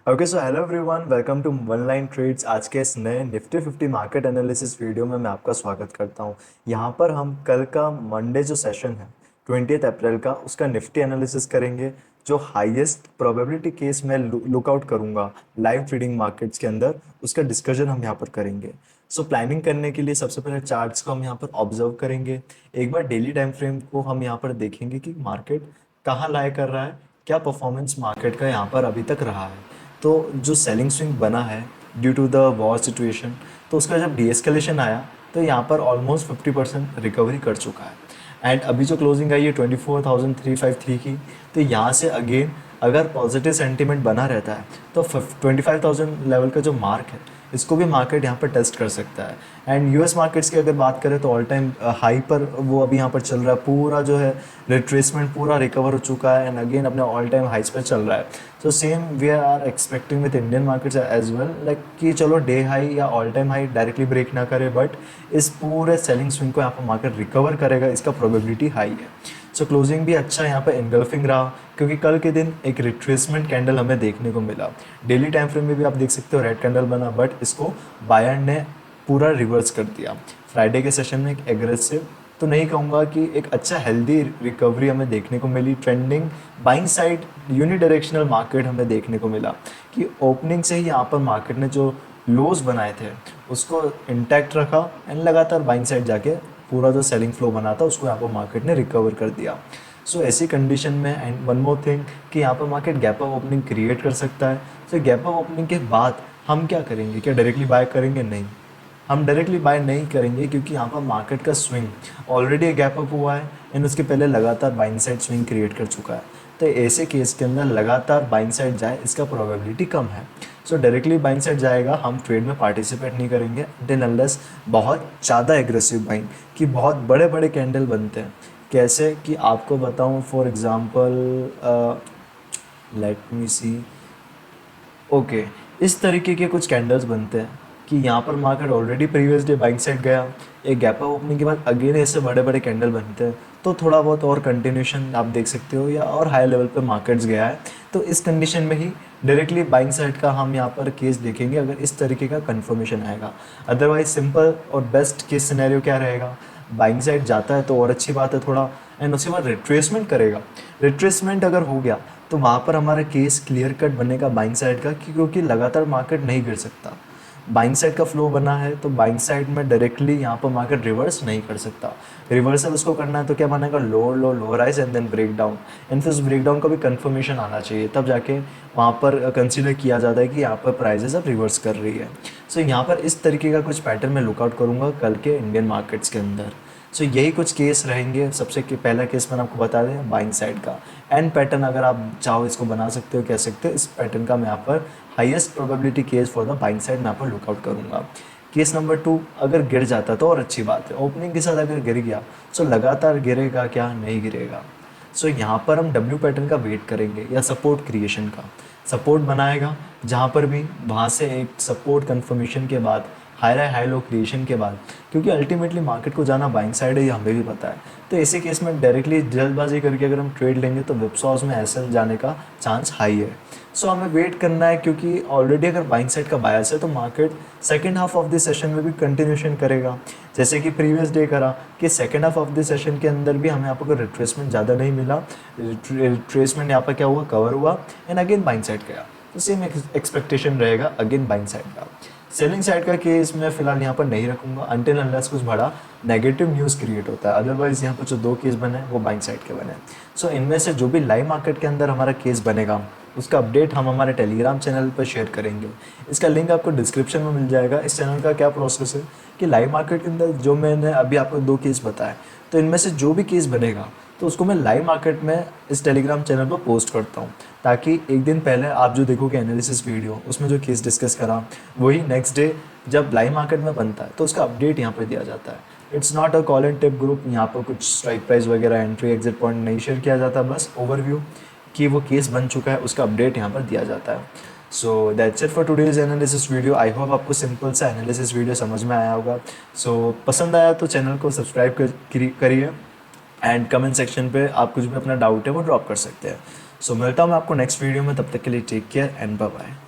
Okay so hello everyone, welcome to one line trades. आज के इस नए निफ्टी 50 मार्केट एनालिसिस वीडियो में मैं आपका स्वागत करता हूं। यहां पर हम कल का मंडे जो सेशन है 20 अप्रैल का, उसका निफ्टी एनालिसिस करेंगे। जो हाईएस्ट प्रोबेबिलिटी केस मैं लुक आउट करूंगा लाइव ट्रेडिंग मार्केट्स के अंदर, उसका डिस्कशन हम यहाँ पर करेंगे। सो प्लानिंग करने के लिए सबसे पहले चार्ट्स को हम यहाँ पर ऑब्जर्व करेंगे। एक बार डेली टाइम फ्रेम को हम यहाँ पर देखेंगे कि मार्केट कहाँ लाई कर रहा है, क्या परफॉर्मेंस मार्केट का यहाँ पर अभी तक रहा है। तो जो सेलिंग स्विंग बना है due to the war situation, तो उसका जब डीएस्केलेशन आया तो यहाँ पर ऑलमोस्ट 50% रिकवरी कर चुका है। एंड अभी जो क्लोजिंग आई है 24,353 की, तो यहाँ से अगेन अगर पॉजिटिव सेंटीमेंट बना रहता है तो 25,000 लेवल का जो मार्क है, इसको भी मार्केट यहाँ पर टेस्ट कर सकता है। एंड यूएस मार्केट्स की अगर बात करें तो ऑल टाइम हाई पर वो अभी यहाँ पर चल रहा है। पूरा जो है रिट्रेसमेंट पूरा रिकवर हो चुका है एंड अगेन अपने ऑल टाइम हाइस पर चल रहा है। So same we are expecting with Indian markets as well, like कि चलो डे हाई या all time high directly break ना करे, बट इस पूरे सेलिंग स्विंग को यहाँ पर मार्केट रिकवर करेगा, इसका प्रोबेबिलिटी हाई है। सो क्लोजिंग भी अच्छा यहाँ पर इनगल्फिंग रहा, क्योंकि कल के दिन एक रिट्रेसमेंट कैंडल हमें देखने को मिला। डेली टाइम फ्रेम में भी आप देख सकते हो रेड कैंडल बना, बट इसको बायर ने पूरा रिवर्स कर दिया। फ्राइडे के सेशन में एक एग्रेसिव तो नहीं कहूँगा कि एक अच्छा हेल्दी रिकवरी हमें देखने को मिली। Trending buying side unidirectional market हमें देखने को मिला कि ओपनिंग से ही यहाँ पर मार्केट ने जो लोज बनाए थे उसको इंटैक्ट रखा एंड लगातार बाइंग साइड जाके पूरा जो सेलिंग फ्लो बना था उसको यहाँ पर मार्केट ने रिकवर कर दिया। सो ऐसी कंडीशन में एंड वन मोर थिंग कि यहाँ पर market gap up opening create कर सकता है। सो गैप अप ओपनिंग के बाद हम क्या करेंगे, क्या डायरेक्टली बाय करेंगे? नहीं, हम डायरेक्टली बाय नहीं करेंगे, क्योंकि यहाँ पर मार्केट का स्विंग ऑलरेडी गैप अप हुआ है एंड उसके पहले लगातार बाइंग साइड स्विंग क्रिएट कर चुका है। तो ऐसे केस के अंदर लगातार बाइंग साइड जाए इसका प्रोबेबिलिटी कम है। सो डायरेक्टली बाइंग साइड जाएगा, हम ट्रेड में पार्टिसिपेट नहीं करेंगे टिल अनलेस बहुत ज़्यादा एग्रेसिव बाइंग कि बहुत बड़े बड़े कैंडल बनते हैं। कैसे कि आपको बताऊं, for example let me see, okay, इस तरीके के कुछ कैंडल्स बनते हैं कि यहाँ पर market already previous day buying side गया, एक गैप अप ओपनिंग के बाद अगेन ऐसे बड़े बड़े कैंडल बनते हैं, तो थोड़ा बहुत और कंटिन्यूशन आप देख सकते हो या और हाई लेवल पे मार्केट्स गया है। तो इस कंडीशन में ही डायरेक्टली बाइंग साइड का हम यहाँ पर केस देखेंगे अगर इस तरीके का कंफर्मेशन आएगा। अदरवाइज सिंपल और बेस्ट केस सिनेरियो क्या रहेगा, बाइंग साइड जाता है तो और अच्छी बात है थोड़ा, एंड उसके बाद रिट्रेसमेंट करेगा। रिट्रेसमेंट अगर हो गया तो वहाँ पर हमारा केस क्लियर कट बनेगा बाइंग साइड का, क्योंकि लगातार मार्केट नहीं गिर सकता। बाइंग साइड का फ्लो बना है तो बाइंग साइड में डायरेक्टली यहाँ पर मार्केट रिवर्स नहीं कर सकता। रिवर्सल उसको करना है तो क्या बनेगा, lower low, lower rise and then break down. And फिर उस ब्रेक डाउन का भी कंफर्मेशन आना चाहिए, तब जाके वहाँ पर कंसिडर किया जाता है कि यहाँ पर प्राइजेस अब रिवर्स कर रही है। सो यहाँ पर इस तरीके का कुछ पैटर्न मैं लुकआउट करूँगा कल के इंडियन मार्केट्स के अंदर। सो यही कुछ केस रहेंगे। सबसे पहला केस मैंने आपको बता दें बाइंग साइड का। एंड पैटर्न अगर आप चाहो इसको बना सकते हो, कह सकते हो इस पैटर्न का मैं यहाँ पर highest probability case for the buying side मैं यहाँ पर लुकआउट करूँगा। केस नंबर 2, अगर गिर जाता तो और अच्छी बात है। ओपनिंग के साथ अगर गिर गया सो लगातार गिरेगा क्या, नहीं गिरेगा। सो यहाँ पर हम डब्ल्यू पैटर्न का वेट करेंगे या सपोर्ट क्रिएशन का। सपोर्ट बनाएगा जहाँ पर भी, वहाँ से एक सपोर्ट कंफर्मेशन के बाद हाई लो क्रिएशन के बाद, क्योंकि अल्टीमेटली मार्केट को जाना बाइंग साइड है ये हमें भी पता है। तो ऐसे केस में डायरेक्टली जल्दबाजी करके अगर हम ट्रेड लेंगे तो विप्सॉस में एसएल जाने का चांस हाई है। सो हमें वेट करना है, क्योंकि ऑलरेडी अगर बाइंग साइड का बायस है तो market second half of the session में भी कंटिन्यूशन करेगा, जैसे कि प्रीवियस डे करा कि second half of the session के अंदर भी हमें यहाँ पर कोई रिट्रेसमेंट ज़्यादा नहीं मिला। रिट्रेसमेंट यहाँ पर क्या हुआ, कवर हुआ एंड अगेन बाइंग साइड गया। तो सेम एक्सपेक्टेशन रहेगा अगेन बाइंग साइड का। सेलिंग साइड का केस मैं फिलहाल यहाँ पर नहीं रखूँगा अनटिल अनलेस कुछ बड़ा नेगेटिव न्यूज़ क्रिएट होता है। अदरवाइज यहाँ पर जो 2 केस बने वो बाइंग साइड के बने। सो इनमें से जो भी लाइव मार्केट के अंदर हमारा केस बनेगा उसका अपडेट हम हमारे टेलीग्राम चैनल पर शेयर करेंगे। इसका लिंक आपको डिस्क्रिप्शन में मिल जाएगा। इस चैनल का क्या प्रोसेस है कि लाइव मार्केट के अंदर जो मैंने अभी आपको 2 केस बताए, तो इनमें से जो भी केस बनेगा तो उसको मैं लाइव मार्केट में इस टेलीग्राम चैनल पर पोस्ट करता हूँ, ताकि एक दिन पहले आप जो देखोगे एनालिसिस वीडियो, उसमें जो केस डिस्कस करा वही नेक्स्ट डे जब लाइव मार्केट में बनता है तो उसका अपडेट यहाँ पर दिया जाता है। It's not a call and tip group, यहाँ पर कुछ स्ट्राइक प्राइस वगैरह एंट्री एग्जिट पॉइंट नहीं शेयर किया जाता, बस ओवरव्यू कि वो केस बन चुका है उसका अपडेट यहाँ पर दिया जाता है। So that's it for today's analysis video. I hope आपको सिंपल सा एनालिसिस वीडियो समझ में आया होगा। सो पसंद आया तो चैनल को सब्सक्राइब करिए एंड कमेंट सेक्शन पे आप कुछ भी अपना डाउट है वो ड्रॉप कर सकते हैं। सो मिलता हूँ मैं आपको नेक्स्ट वीडियो में, तब तक के लिए take care and bye bye.